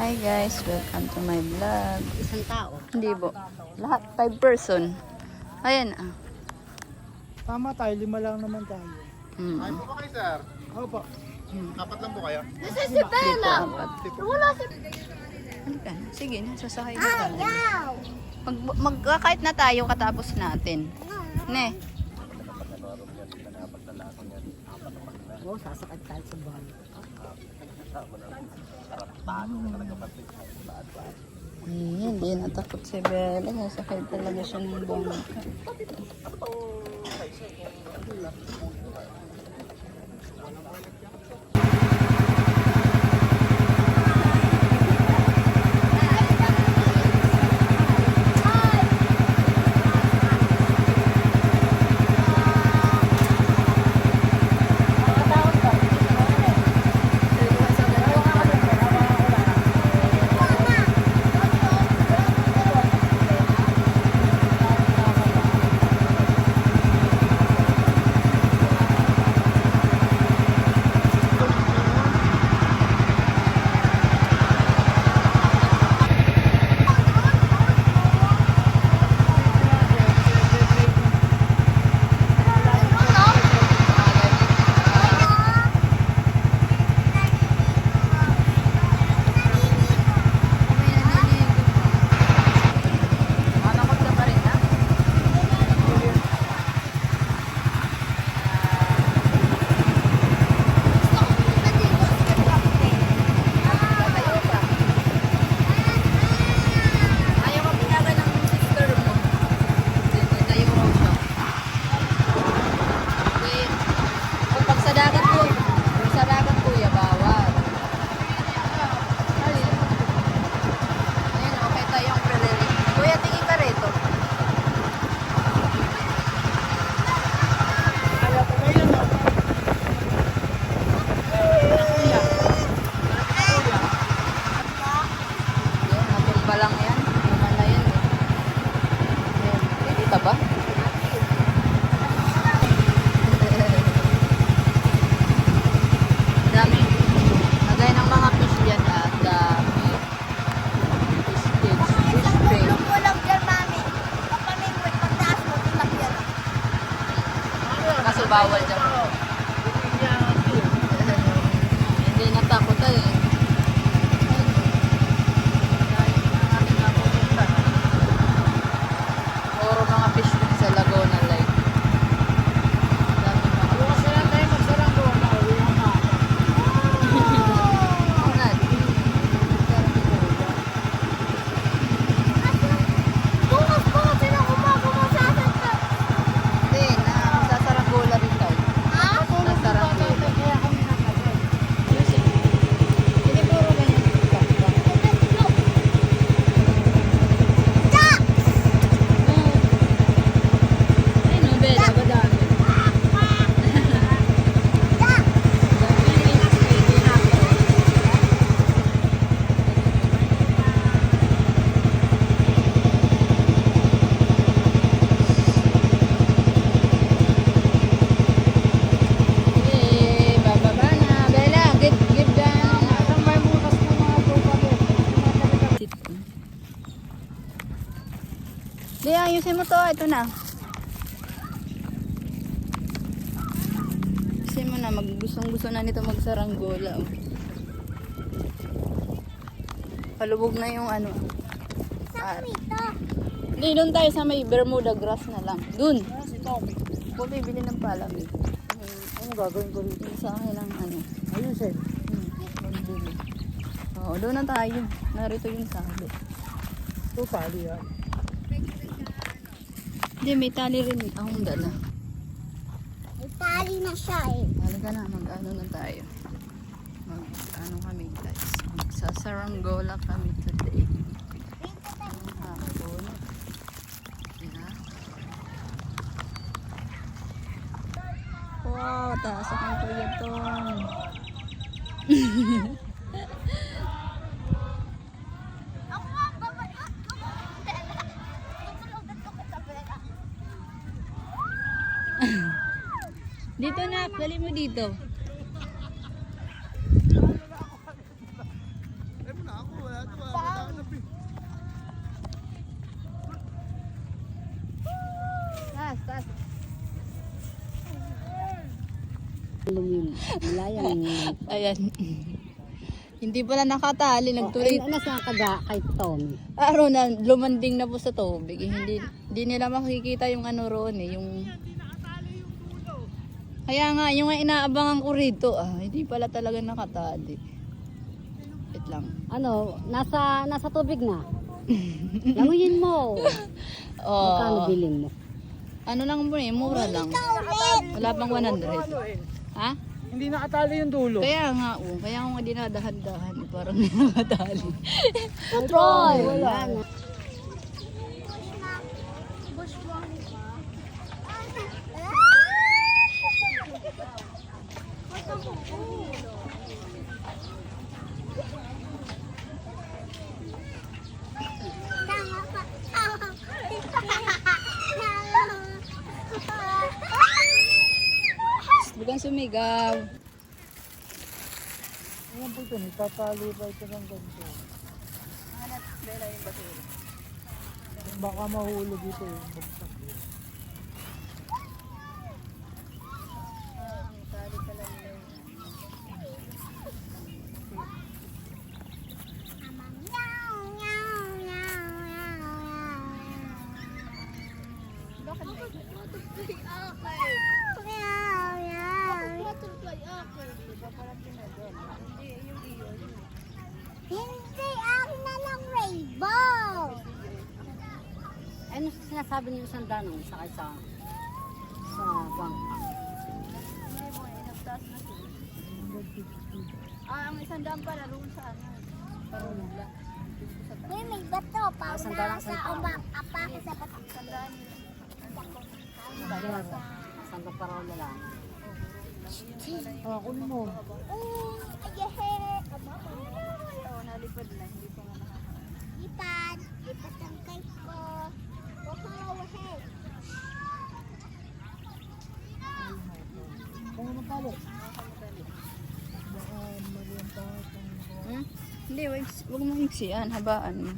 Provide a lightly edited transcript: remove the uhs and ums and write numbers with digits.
Hi guys, welcome to my vlog. Isang tao. Hindi po. Lahat 5 person. Ayan ah. Tama tayo, 5 lang naman tayo. Ay po ba kayo, sir? Opo. Apat lang po kayo? This is si Bella. Wala si... Halika na. Sige na, sasakay na tayo. Magkakait na tayo katapos natin. Ne. Oh, sasakad tayo sa bahay. Hindi natakot si Bella. Nasakay talaga siya ng bongga. Lang yan. Naman na yan. Dito ba? Dami. Lagay ng mga fish dyan at dami. Fish cage. Fish tray. mo lang dyan, mami. Kapamingwit, pagtaas mo, tilapia lang. Kaso bawal dyan. Hindi natakot eh. Puro mga fish din sa Laguna Lake. Dami mga Bukas na lang tayo magsarang ko. Nauwi na nga. Unad. Bukas po kasi na umaga mo sa atin ka. Hindi, sasaranggola rin tayo. Ha? Sasaranggola. Kaya kami nakasal. Hindi puro ganyan. Ayun o, Bella, ba dami? Bababa na. Bella, give down. Saan ba yung bukas ng mga tropa mo? Di, ayusin mo to. Ito na. Ayusin mo na. Gustong-gusto na nito magsaranggola. Oh. Palubog na yung ano. Hindi, doon tayo sa may Bermuda grass na lang. Doon. Si Tommy. Kung bibili ng palamig. Ano gagawin ko dito? Yung sa akin lang ano. Ayusin. Magbili. Oo, doon na tayo. Narito yung sabi. Ito tali yan. Hindi, may tali rin akong dala. May tali na siya eh. Halika na, mag-ano na tayo. Mag-ano kami guys. Magsasaranggola kami today. Ang hapon. Yeah. Wow, taas akong kuya Tom. Ako nga, baba. Tutulugan ko kita, Bella. Dito na, dali mo dito. Eh, muna ako. Wala Taas. Malayang. Ayan. Hindi pala nakatali, nagtuloy. Nasa kaga kay Tommy. Araw na, lumanding na po sa tubig. Hindi nila makikita yung ano roon eh, yung... Kaya nga, yung inaabangan ko rito, hindi pala talaga nakatali. Wait lang. Ano, nasa tubig na. Languyin mo. Magkano Oh, bilhin mo? ano lang po eh, mura lang. Wala pang 100. Ha? Hindi nakatali yung dulo. Kaya nga, kaya nga dinadahan-dahan, parang hindi nakatali. Troy! Wala. Huwag kang sumigaw. Ayan po ito, tatali pa ito ng ganito. Baka mahulog ito yung bagsak. Hindi, akin na lang rainbow. Ano sinasabi niyo isang danong sa bangka? Ang isang daan pala roon sa ano. Parula. Uy, may bato. Pang Sandala, nasa sandala. umak. Apake sa bato. Saan ka para wala lang? Kunin mo. Ayahe. Nalipad na, hindi pa nga nakakaano. Lipad. Lipad ang kay ko. Wow, hey. Kung ano palo? Baka magandang Hindi, wag mo iksiyan, habaan mo.